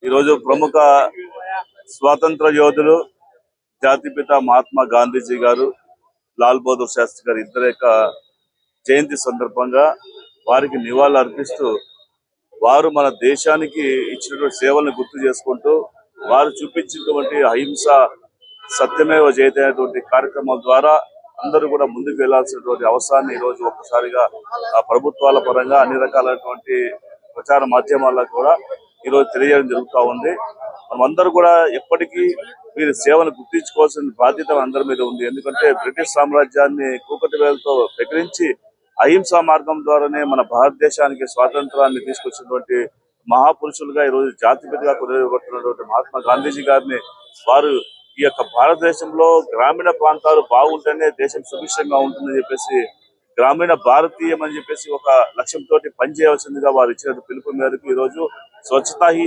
ఈరోజు ప్రముఖ స్వాతంత్ర యోధులు జాతిపిత మహాత్మా గాంధీజీ గారు, లాల్ బహదూర్ శాస్త్రి గారు ఇద్దరి యొక్క జయంతి సందర్భంగా వారికి నివాళులు అర్పిస్తూ వారు మన దేశానికి ఇచ్చినటువంటి సేవలను గుర్తు చేసుకుంటూ వారు చూపించినటువంటి అహింస సత్యమేవ జయతే అనేటువంటి కార్యక్రమం ద్వారా అందరూ కూడా ముందుకు వెళ్లాల్సినటువంటి అవసరాన్ని ఈ రోజు ఒక్కసారిగా ప్రభుత్వాల పరంగా అన్ని రకాలైనటువంటి ప్రచార మాధ్యమాల్లో కూడా ఈ రోజు తెలియజేయడం జరుగుతూ ఉంది. మనమందరూ కూడా ఎప్పటికీ వీరి సేవను గుర్తించుకోవాల్సిన బాధ్యత అందరి మీద ఉంది. ఎందుకంటే బ్రిటిష్ సామ్రాజ్యాన్ని కూకటి వేలతో ఎదిరించి అహింసా మార్గం ద్వారానే మన భారతదేశానికి స్వాతంత్రాన్ని తీసుకొచ్చినటువంటి మహాపురుషులుగా ఈ రోజు జాతిపితగా కొనియాడబడుతున్నటువంటి మహాత్మా గాంధీజీ గారిని వారు ఈ యొక్క భారతదేశంలో గ్రామీణ ప్రాంతాలు బాగుంటేనే దేశం సుభిక్షంగా ఉంటుందని చెప్పేసి గ్రామీణ భారతీయం అని చెప్పేసి ఒక లక్ష్యంతో పనిచేయవలసిందిగా వారు ఇచ్చిన పిలుపు మేరకు ఈ రోజు స్వచ్ఛతా హీ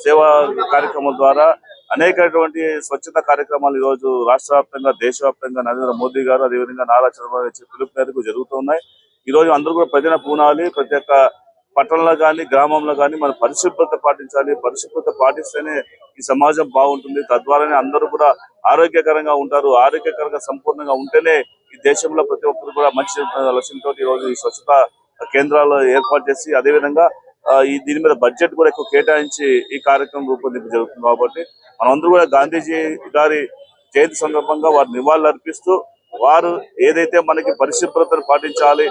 సేవా కార్యక్రమం ద్వారా అనేకటువంటి స్వచ్ఛత కార్యక్రమాలు ఈ రోజు రాష్ట్ర వ్యాప్తంగా దేశవ్యాప్తంగా నరేంద్ర మోదీ గారు అదేవిధంగా నారా చంద్రబాబు ఇచ్చే పిలుపు మేరకు జరుగుతున్నాయి. ఈ రోజు అందరూ కూడా ప్రజల పూనాలి, ప్రతి ఒక్క పట్టణంలో కానీ గ్రామంలో కానీ మనం పరిశుభ్రత పాటించాలి. పరిశుభ్రత పాటిస్తేనే ఈ సమాజం బాగుంటుంది. తద్వారానే అందరూ కూడా ఆరోగ్యకరంగా ఉంటారు. ఆరోగ్యకరంగా సంపూర్ణంగా ఉంటేనే ఈ దేశంలో ప్రతి ఒక్కరు కూడా మంచి లక్ష్యంతో ఈ రోజు ఈ స్వచ్ఛత కేంద్రాలు ఏర్పాటు చేసి అదేవిధంగా దీని మీద బడ్జెట్ కూడా ఎక్కువ కేటాయించి ఈ కార్యక్రమం రూపొందింపు జరుగుతుంది. కాబట్టి మనమందరూ కూడా గాంధీజీ గారి జయంతి సందర్భంగా వారు నివాళులు అర్పిస్తూ వారు ఏదైతే మనకి పరిశుభ్రతను పాటించాలి,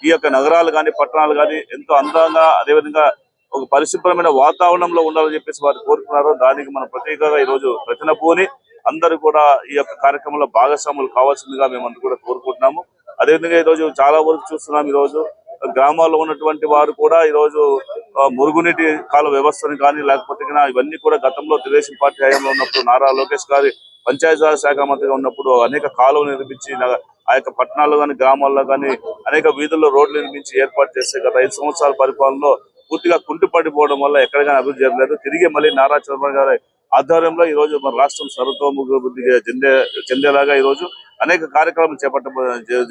ఈ యొక్క నగరాలు కానీ పట్టణాలు కానీ ఎంతో అందంగా అదేవిధంగా ఒక పరిశుభ్రమైన వాతావరణంలో ఉండాలని చెప్పేసి వారు కోరుకున్నారో దానికి మనం ప్రత్యేకంగా ఈ రోజు ప్రతినపూని అందరూ కూడా ఈ యొక్క కార్యక్రమంలో భాగస్వాములు కావాల్సిందిగా మేమందరూ కూడా కోరుకుంటున్నాము. అదేవిధంగా ఈ రోజు చాలా వరకు చూస్తున్నాం. ఈ రోజు గ్రామాల్లో ఉన్నటువంటి వారు కూడా ఈ రోజు మురుగునీటి కాల వ్యవస్థను కానీ లేకపోతే ఇవన్నీ కూడా గతంలో తెలుగుదేశం పార్టీ హయాంలో ఉన్నప్పుడు నారా లోకేష్ గారి పంచాయతీరాజ్ శాఖ మంత్రిగా ఉన్నప్పుడు అనేక కాలువలు నిర్మించి ఆ యొక్క పట్టణాల్లో కానీ గ్రామాల్లో కానీ అనేక వీధుల్లో రోడ్లు నిర్మించి ఏర్పాటు చేస్తే గత 5 సంవత్సరాల పరిపాలనలో పూర్తిగా కుంటుపడిపోవడం వల్ల ఎక్కడికైనా అభివృద్ధి జరగలేదు. తిరిగి మళ్ళీ నారా చంద్రబాబు గారి ఆధ్వర్యంలో ఈ రోజు మన రాష్ట్రం సర్వతోముఖాభివృద్ధి చెందేలాగా ఈ రోజు అనేక కార్యక్రమాలు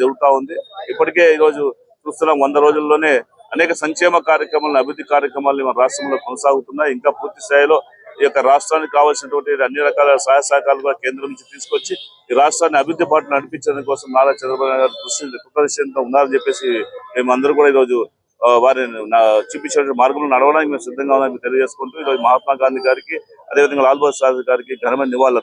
జరుగుతూ ఉంది. ఇప్పటికే ఈ రోజు చూస్తున్నాం 100 రోజుల్లోనే అనేక సంక్షేమ కార్యక్రమాలను అభివృద్ధి కార్యక్రమాలు మన రాష్ట్రంలో కొనసాగుతున్నాయి. ఇంకా పూర్తి స్థాయిలో ఈ యొక్క రాష్ట్రానికి కావాల్సినటువంటి అన్ని రకాల సహాయ సహకారాలు కూడా కేంద్రం నుంచి తీసుకొచ్చి ఈ రాష్ట్రాన్ని అభివృద్ధి బాటలో నడిపించడం కోసం నారా చంద్రబాబు గారు కృతనిశ్చయంతో ఉన్నారని చెప్పేసి మేమందరూ కూడా ఈరోజు వారిని చూపించిన మార్గంలో నడవడానికి మేము సిద్ధంగా ఉన్నామని తెలియజేసుకుంటూ ఈరోజు మహాత్మా గాంధీ గారికి అదేవిధంగా లాల్ బహదూర్ శాస్త్రి గారికి ఘనమైన నివాళులు